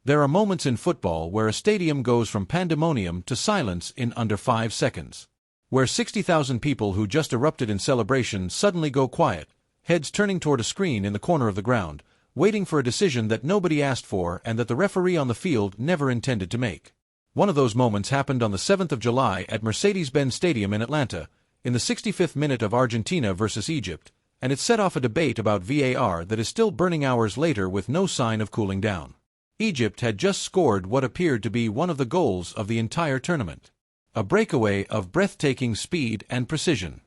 There are moments in football where a stadium goes from pandemonium to silence in under 5 seconds. Where 60,000 people who just erupted in celebration suddenly go quiet, heads turning toward a screen in the corner of the ground, waiting for a decision that nobody asked for and that the referee on the field never intended to make. One of those moments happened on the 7th of July at Mercedes-Benz Stadium in Atlanta, in the 65th minute of Argentina versus Egypt, and it set off a debate about VAR that is still burning hours later with no sign of cooling down. Egypt had just scored what appeared to be one of the goals of the entire tournament. A breakaway of breathtaking speed and precision.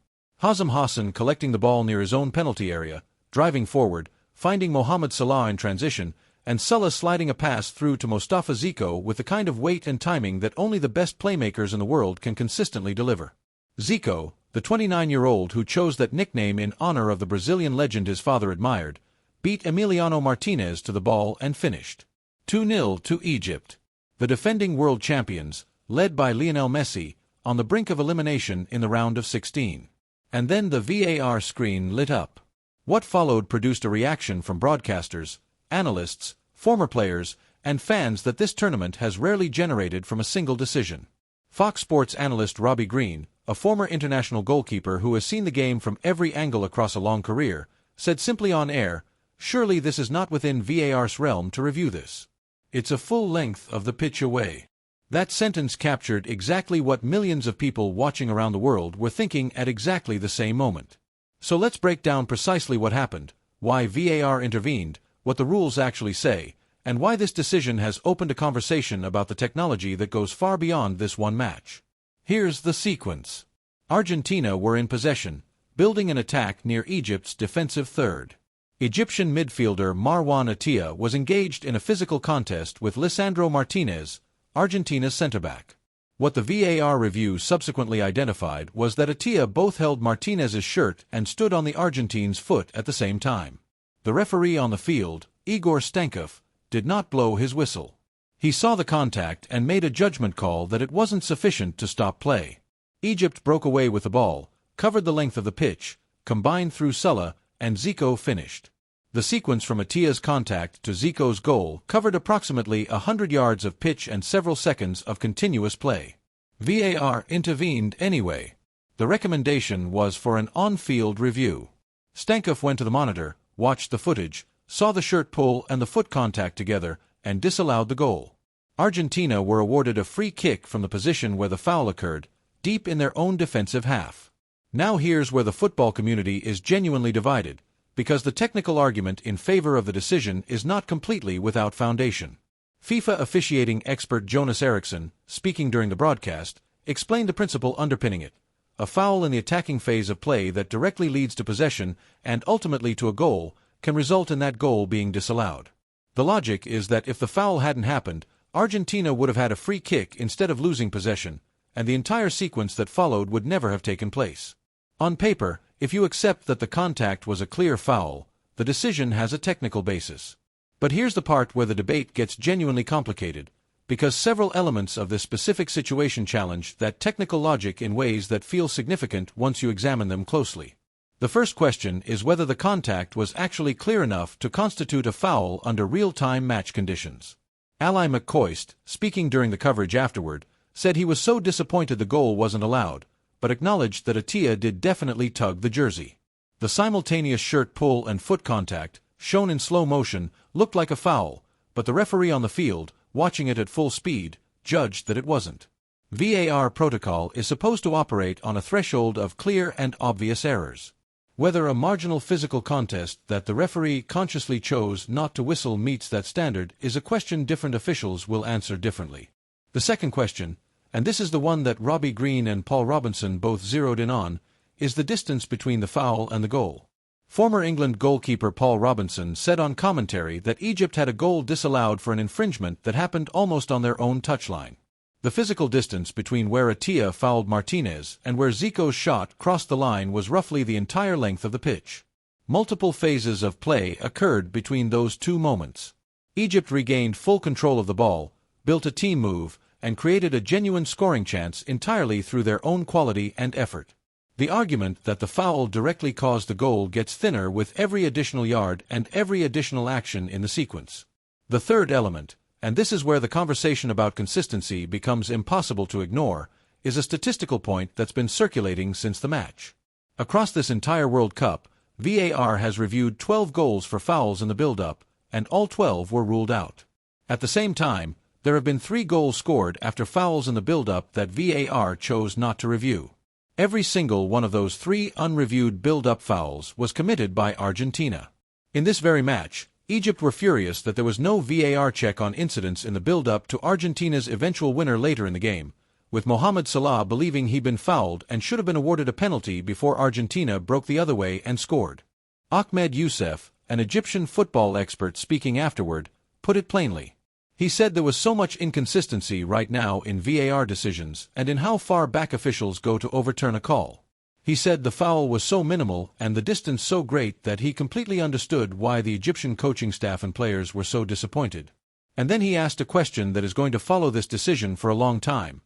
Hazem Hassan collecting the ball near his own penalty area, driving forward, finding Mohamed Salah in transition, and Salah sliding a pass through to Mostafa Zico with the kind of weight and timing that only the best playmakers in the world can consistently deliver. Zico, the 29-year-old who chose that nickname in honor of the Brazilian legend his father admired, beat Emiliano Martinez to the ball and finished 2-0 to Egypt. The defending world champions, led by Lionel Messi, on the brink of elimination in the round of 16. And then the VAR screen lit up. What followed produced a reaction from broadcasters, analysts, former players, and fans that this tournament has rarely generated from a single decision. Fox Sports analyst Robbie Green, a former international goalkeeper who has seen the game from every angle across a long career, said simply on air, "Surely this is not within VAR's realm to review this. It's a full length of the pitch away." That sentence captured exactly what millions of people watching around the world were thinking at exactly the same moment. So let's break down precisely what happened, why VAR intervened, what the rules actually say, and why this decision has opened a conversation about the technology that goes far beyond this one match. Here's the sequence. Argentina were in possession, building an attack near Egypt's defensive third. Egyptian midfielder Marwan Attia was engaged in a physical contest with Lisandro Martinez, Argentina's centre-back. What the VAR review subsequently identified was that Attia both held Martinez's shirt and stood on the Argentine's foot at the same time. The referee on the field, Igor Stankov, did not blow his whistle. He saw the contact and made a judgment call that it wasn't sufficient to stop play. Egypt broke away with the ball, covered the length of the pitch, combined through Salah, and Zico finished. The sequence from Attia's contact to Zico's goal covered approximately 100 yards of pitch and several seconds of continuous play. VAR intervened anyway. The recommendation was for an on-field review. Stankov went to the monitor, watched the footage, saw the shirt pull and the foot contact together, and disallowed the goal. Argentina were awarded a free kick from the position where the foul occurred, deep in their own defensive half. Now here's where the football community is genuinely divided, because the technical argument in favor of the decision is not completely without foundation. FIFA officiating expert Jonas Eriksson, speaking during the broadcast, explained the principle underpinning it: a foul in the attacking phase of play that directly leads to possession and ultimately to a goal can result in that goal being disallowed. The logic is that if the foul hadn't happened, Argentina would have had a free kick instead of losing possession, and the entire sequence that followed would never have taken place. On paper, if you accept that the contact was a clear foul, the decision has a technical basis. But here's the part where the debate gets genuinely complicated, because several elements of this specific situation challenge that technical logic in ways that feel significant once you examine them closely. The first question is whether the contact was actually clear enough to constitute a foul under real-time match conditions. Ally McCoist, speaking during the coverage afterward, said he was so disappointed the goal wasn't allowed, but acknowledged that Attia did definitely tug the jersey. The simultaneous shirt pull and foot contact, shown in slow motion, looked like a foul, but the referee on the field, watching it at full speed, judged that it wasn't. VAR protocol is supposed to operate on a threshold of clear and obvious errors. Whether a marginal physical contest that the referee consciously chose not to whistle meets that standard is a question different officials will answer differently. The second question, and this is the one that Robbie Green and Paul Robinson both zeroed in on, is the distance between the foul and the goal. Former England goalkeeper Paul Robinson said on commentary that Egypt had a goal disallowed for an infringement that happened almost on their own touchline. The physical distance between where Attia fouled Martinez and where Zico's shot crossed the line was roughly the entire length of the pitch. Multiple phases of play occurred between those two moments. Egypt regained full control of the ball, built a team move, and created a genuine scoring chance entirely through their own quality and effort. The argument that the foul directly caused the goal gets thinner with every additional yard and every additional action in the sequence. The third element, and this is where the conversation about consistency becomes impossible to ignore, is a statistical point that's been circulating since the match. Across this entire World Cup, VAR has reviewed 12 goals for fouls in the build-up, and all 12 were ruled out. At the same time, there have been 3 goals scored after fouls in the build-up that VAR chose not to review. Every single one of those 3 unreviewed build-up fouls was committed by Argentina. In this very match, Egypt were furious that there was no VAR check on incidents in the build-up to Argentina's eventual winner later in the game, with Mohamed Salah believing he'd been fouled and should have been awarded a penalty before Argentina broke the other way and scored. Ahmed Youssef, an Egyptian football expert speaking afterward, put it plainly. He said there was so much inconsistency right now in VAR decisions and in how far back officials go to overturn a call. He said the foul was so minimal and the distance so great that he completely understood why the Egyptian coaching staff and players were so disappointed. And then he asked a question that is going to follow this decision for a long time.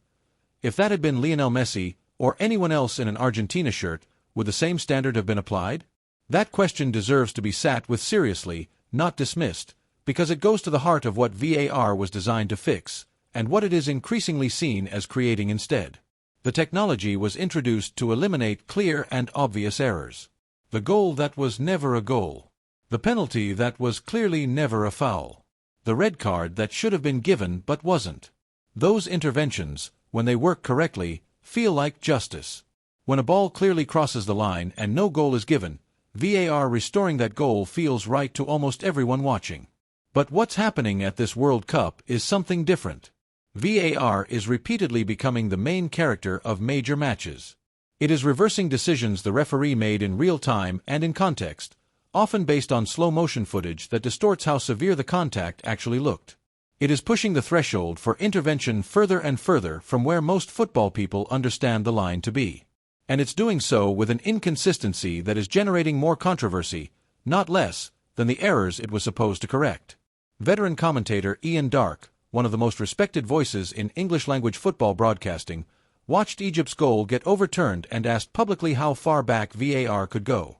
If that had been Lionel Messi, or anyone else in an Argentina shirt, would the same standard have been applied? That question deserves to be sat with seriously, not dismissed, because it goes to the heart of what VAR was designed to fix, and what it is increasingly seen as creating instead. The technology was introduced to eliminate clear and obvious errors. The goal that was never a goal. The penalty that was clearly never a foul. The red card that should have been given but wasn't. Those interventions, when they work correctly, feel like justice. When a ball clearly crosses the line and no goal is given, VAR restoring that goal feels right to almost everyone watching. But what's happening at this World Cup is something different. VAR is repeatedly becoming the main character of major matches. It is reversing decisions the referee made in real time and in context, often based on slow-motion footage that distorts how severe the contact actually looked. It is pushing the threshold for intervention further and further from where most football people understand the line to be. And it's doing so with an inconsistency that is generating more controversy, not less, than the errors it was supposed to correct. Veteran commentator Ian Darke, one of the most respected voices in English-language football broadcasting, watched Egypt's goal get overturned and asked publicly how far back VAR could go.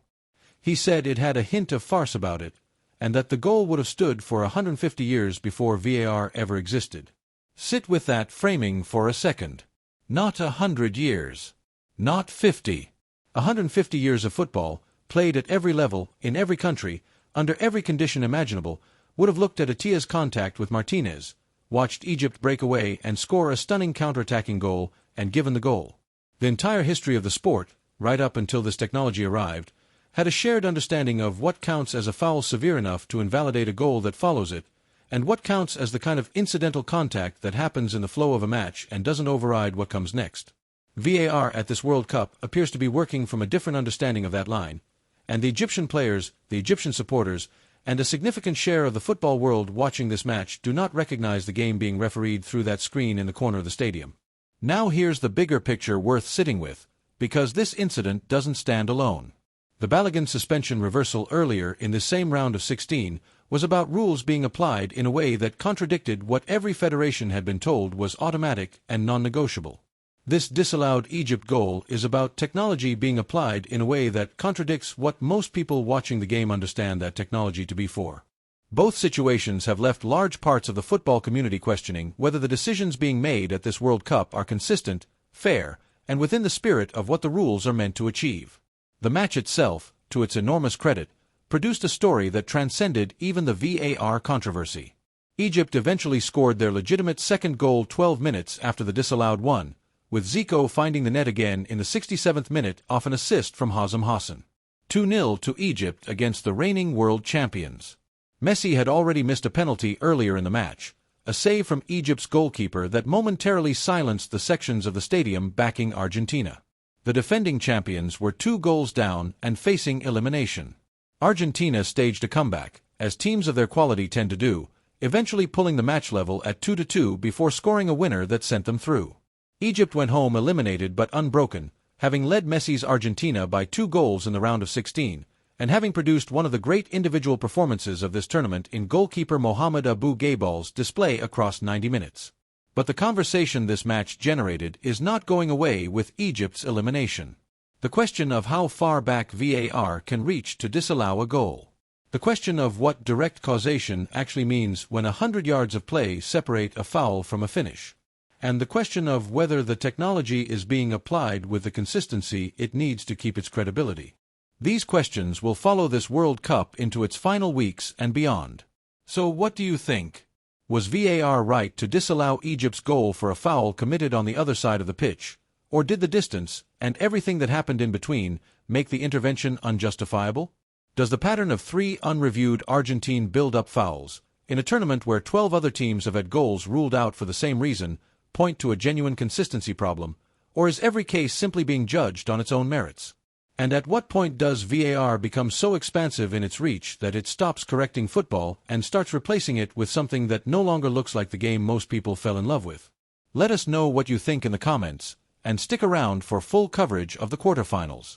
He said it had a hint of farce about it, and that the goal would have stood for 150 years before VAR ever existed. Sit with that framing for a second. Not 100 years. Not 50. 150 years of football, played at every level, in every country, under every condition imaginable, would have looked at Atia's contact with Martinez, watched Egypt break away and score a stunning counter-attacking goal, and given the goal. The entire history of the sport, right up until this technology arrived, had a shared understanding of what counts as a foul severe enough to invalidate a goal that follows it, and what counts as the kind of incidental contact that happens in the flow of a match and doesn't override what comes next. VAR at this World Cup appears to be working from a different understanding of that line, and the Egyptian players, the Egyptian supporters, and a significant share of the football world watching this match do not recognize the game being refereed through that screen in the corner of the stadium. Now here's the bigger picture worth sitting with, because this incident doesn't stand alone. The Balogun suspension reversal earlier in this same round of 16 was about rules being applied in a way that contradicted what every federation had been told was automatic and non-negotiable. This disallowed Egypt goal is about technology being applied in a way that contradicts what most people watching the game understand that technology to be for. Both situations have left large parts of the football community questioning whether the decisions being made at this World Cup are consistent, fair, and within the spirit of what the rules are meant to achieve. The match itself, to its enormous credit, produced a story that transcended even the VAR controversy. Egypt eventually scored their legitimate second goal 12 minutes after the disallowed one, with Zico finding the net again in the 67th minute off an assist from Hazem Hassan. 2-0 to Egypt against the reigning world champions. Messi had already missed a penalty earlier in the match, a save from Egypt's goalkeeper that momentarily silenced the sections of the stadium backing Argentina. The defending champions were 2 goals down and facing elimination. Argentina staged a comeback, as teams of their quality tend to do, eventually pulling the match level at 2-2 before scoring a winner that sent them through. Egypt went home eliminated but unbroken, having led Messi's Argentina by 2 goals in the round of 16, and having produced one of the great individual performances of this tournament in goalkeeper Mohamed Abou Gaybal's display across 90 minutes. But the conversation this match generated is not going away with Egypt's elimination. The question of how far back VAR can reach to disallow a goal. The The question of what direct causation actually means when 100 yards of play separate a foul from a finish. And the question of whether the technology is being applied with the consistency it needs to keep its credibility. These questions will follow this World Cup into its final weeks and beyond. So what do you think? Was VAR right to disallow Egypt's goal for a foul committed on the other side of the pitch, or did the distance, and everything that happened in between, make the intervention unjustifiable? Does the pattern of 3 unreviewed Argentine build-up fouls, in a tournament where 12 other teams have had goals ruled out for the same reason, point to a genuine consistency problem, or is every case simply being judged on its own merits? And at what point does VAR become so expansive in its reach that it stops correcting football and starts replacing it with something that no longer looks like the game most people fell in love with? Let us know what you think in the comments, and stick around for full coverage of the quarterfinals.